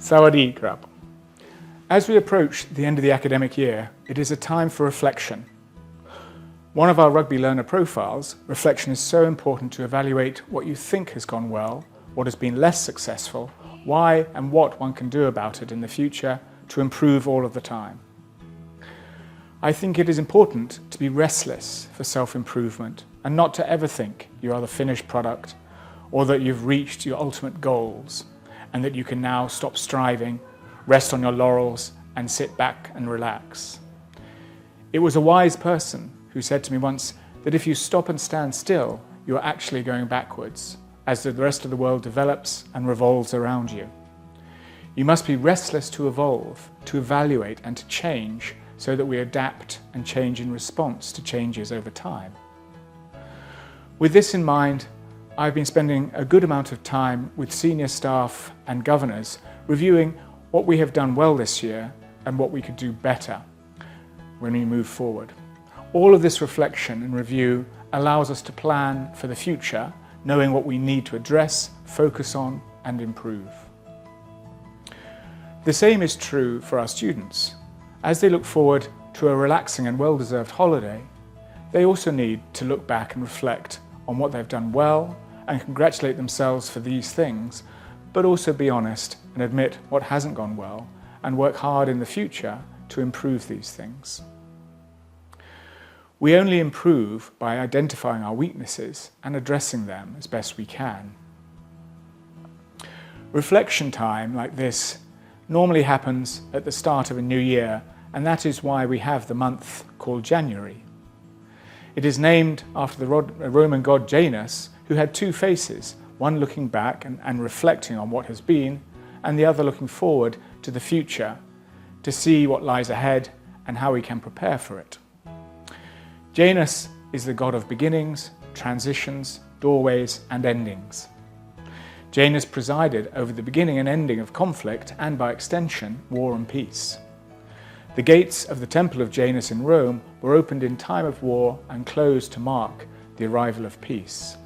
Sawadee krap. As we approach the end of the academic year, it is a time for reflection. One of our rugby learner profiles, reflection is so important to evaluate what you think has gone well, what has been less successful, why and what one can do about it in the future to improve all of the time. I think it is important to be restless for self-improvement and not to ever think you are the finished product or that you've reached your ultimate goals and that you can now stop striving, rest on your laurels and sit back and relax. It was a wise person who said to me once that if you stop and stand still, you're actually going backwards as the rest of the world develops and revolves around you. You must be restless to evolve, to evaluate and to change so that we adapt and change in response to changes over time. With this in mind, I've been spending a good amount of time with senior staff and governors reviewing what we have done well this year and what we could do better when we move forward. All of this reflection and review allows us to plan for the future, knowing what we need to address, focus on and improve. The same is true for our students. As they look forward to a relaxing and well-deserved holiday, they also need to look back and reflect on what they've done well and congratulate themselves for these things, but also be honest and admit what hasn't gone well and work hard in the future to improve these things. We only improve by identifying our weaknesses and addressing them as best we can. Reflection time like this normally happens at the start of a new year, and that is why we have the month called January. It is named after the Roman god Janus, who had two faces, one looking back and reflecting on what has been, and the other looking forward to the future to see what lies ahead and how we can prepare for it. Janus is the god of beginnings, transitions, doorways and endings. Janus presided over the beginning and ending of conflict and, by extension, war and peace. The gates of the Temple of Janus in Rome were opened in time of war and closed to mark the arrival of peace.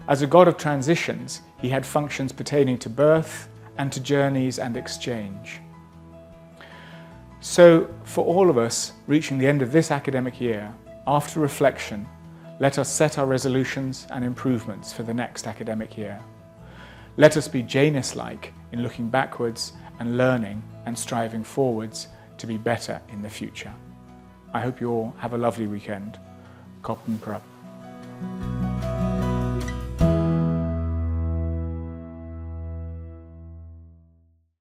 As a god of transitions, he had functions pertaining to birth and to journeys and exchange. So, for all of us reaching the end of this academic year, after reflection, let us set our resolutions and improvements for the next academic year. Let us be Janus-like in looking backwards and learning and striving forwards to be better in the future. I hope you all have a lovely weekend. Confront.